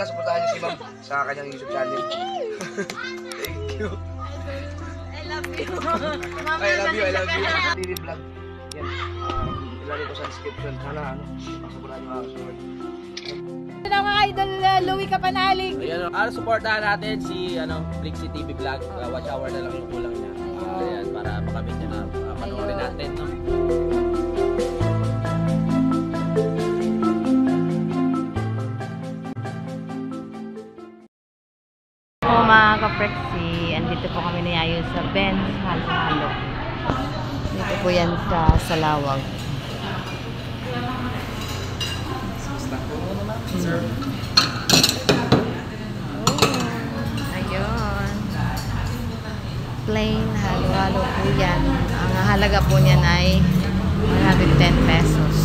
sana supportahan niyo si Ma'am sa kanyang YouTube channel. Thank you. I love you. I love you, I love you. Daily vlog. Yan. Ilalagay ko sa description. Sana supportahan niyo ako. Hello mga idol, Louie Kapanalig. Ayan, supportahan natin si Flixie TV Vlog. Watch hour na lang yung kulang niya. Ayan, para makamit niya na panoorin natin, no? Mga ka-Flexie, andito po kami nayayon sa Ben's Halo-Halo. Dito po yan sa Salawag. Ayun. Plain halo-halo po yan. Ang halaga po niyan ay 110 pesos.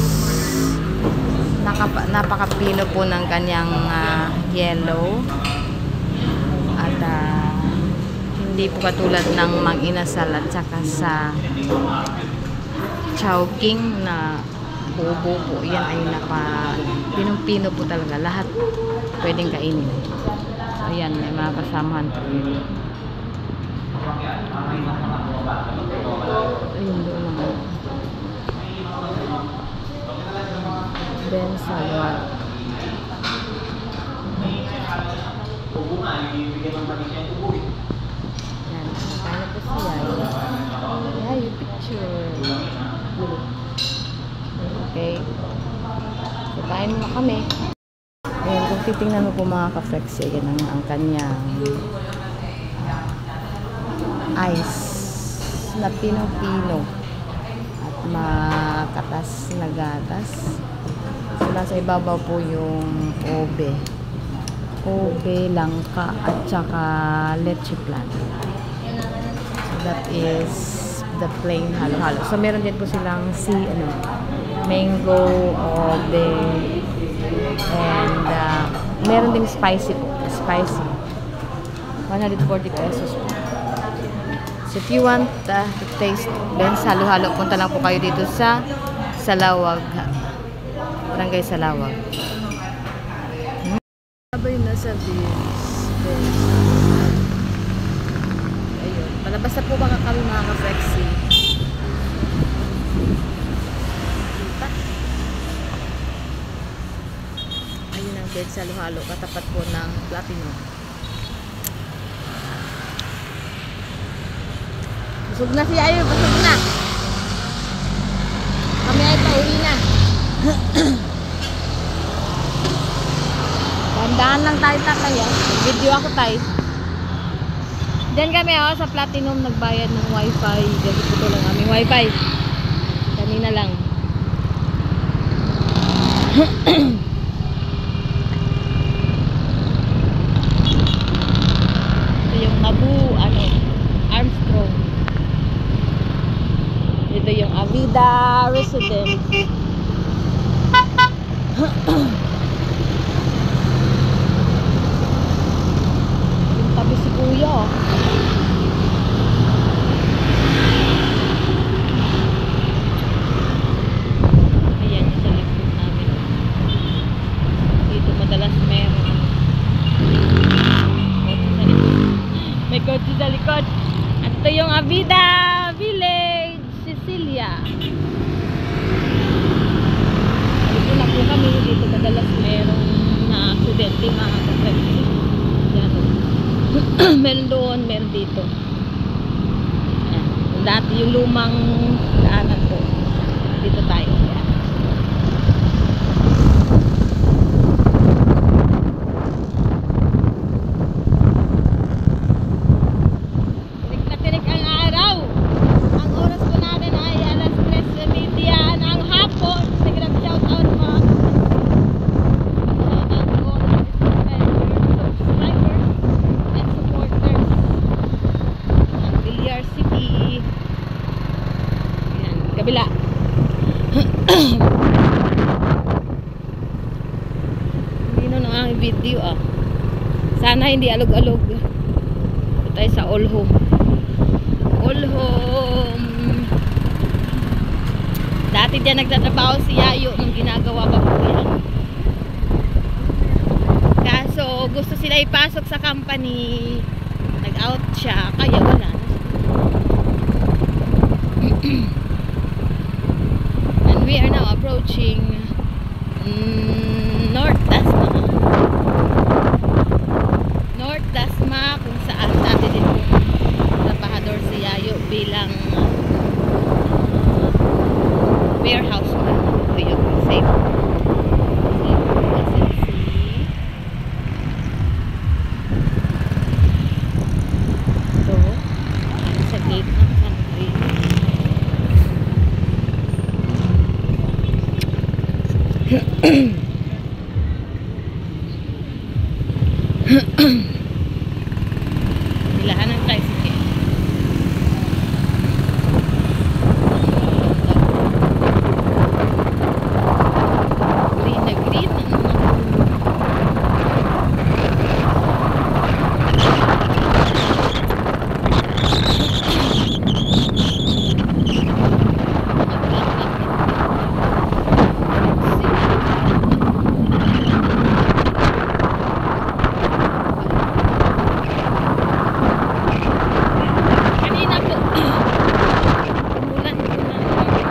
Napakapino po ng kanyang yellow. At hindi po katulad ng Mang Inasal at saka sa Chowking na bubo po. Yan ay pinong-pino po talaga. Lahat pwedeng kainin. So yan, may mga kasamahan po yun. Ayun doon naman. Ben's Halo-Halo. Yan, kaya po siya. Yan, yung picture. Okay. So, kain mo kami. Ayan, kung titingnan mo po mga ka-Flexie, yan ang kanyang ice na pinong-pino at makatas na gatas. So, nasa ibabaw po yung ube, langka at saka leche plan. So that is the plain halo-halo. So meron din po silang mango, ube, and meron din spicy po. Spicy. 140 pesos po. So if you want to taste Ben's Halo-Halo, punta lang po kayo dito sa Salawag. Barangay Salawag. Ba yung nasa Ben's? Ayun. Palabas na po ba kami mga ka-Flexie? Kita. Ayun ang Ben's Halo-Halo. Katapat po ng Platinum. Busog na siya. Ayun, busog na. Kami ay pauwi na. Dahan lang tayo tatay. Video ako tayo. Diyan kami sa Platinum nagbayad ng wifi. Kasi ito lang aming wifi. Kanina lang. Ito yung Armstrong. Ito yung Avida Residence. Tabi si Kuya. Ayan yung sa likod namin. Dito madalas meron. May kotse sa likod. At ito yung Avida Village, Sicilia. Dito na po kami. Dito madalas meron na aksidente mga ka-Flexie. Meron doon, meron dito. Ayan. Dati yung lumang daanan po. Dito tayo. Ayan. Tinik na tinik ang araw. Ang oras po natin ay alas 3:30 ng hapon. Sige na shout out mga kabila. Hindi na ang video Sana hindi alog-alog. Ito tayo sa All Home. All Home. Dati dyan nagtatrabaho si Yayo nung ginagawa pa po yan. Kaso gusto sila ipasok sa company. Nag-out siya, kaya wala na. And we are now approaching North Dasma. North Dasma, kung saan dati din po trabahador si Yayo bilang warehouse man. So yun, safe. Sa gate ng country. Bilahan ng tricycle. Green na green ang mga kanina po umulan po na ngayon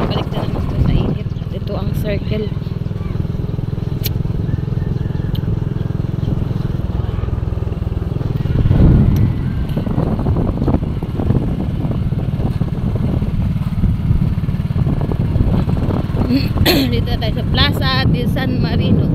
balik na naman po sa init. Ito ang circle. Dito tayo sa Plaza de San Marino.